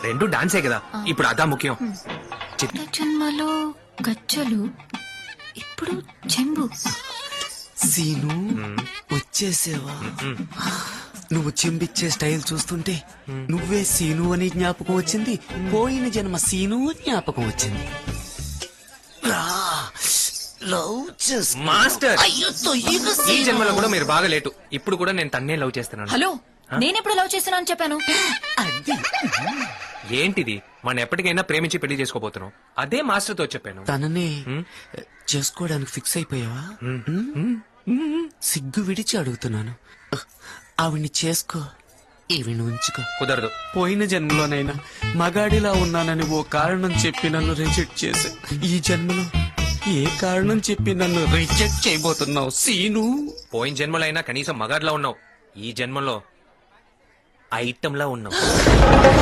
రెండు డాన్సే కదా, ఇప్పుడు అదా ముఖ్యం. జన్మలో గజ్జలు, ఇప్పుడు చెంబు. సీను వచ్చేసేవా? నువ్వు చెంబిచ్చే స్టైల్ చూస్తుంటే నువ్వే సీను అని జ్ఞాపకం వచ్చింది, పోయిన జన్మ సీను జ్ఞాపకం వచ్చింది. రా, లవ్ చేసుకో. మాస్టర్, అయ్యో, తొయ్యగా ఈ సీను. జన్మలో కూడా మీరు బాగా లేటు. ఇప్పుడు కూడా నేను తన్నే లవ్ చేస్తున్నాను. హలో, నేనెప్పుడు లవ్ చేసినా అని చెప్పాను? అది ఏంటిది? మనం ఎప్పటికైనా ప్రేమించి పెళ్లి చేసుకోబోతున్నాం. అదే మాస్టర్ తో చెప్పాను. తననే చేసుకోవడానికి ఫిక్స్ అయిపోయావా? సిగ్గు విడిచి అడుగుతున్నాను. ఆవిడ్ని చేసుకో, ఈవిని ఉంచుకో. కుదరదు. పోయిన జన్మలోనైనా మగాడిలా ఉన్నానని ఓ కారణం చెప్పి నన్ను రిజెక్ట్ చేశా. ఈ జన్మలో ఏ కారణం చెప్పి నన్ను రిజెక్ట్ చేయబోతున్నావు సీను? పోయిన జన్మలో అయినా కనీసం మగాడ్లా ఉన్నావు. ఈ జన్మలో ఐటంలా ఉన్నావు.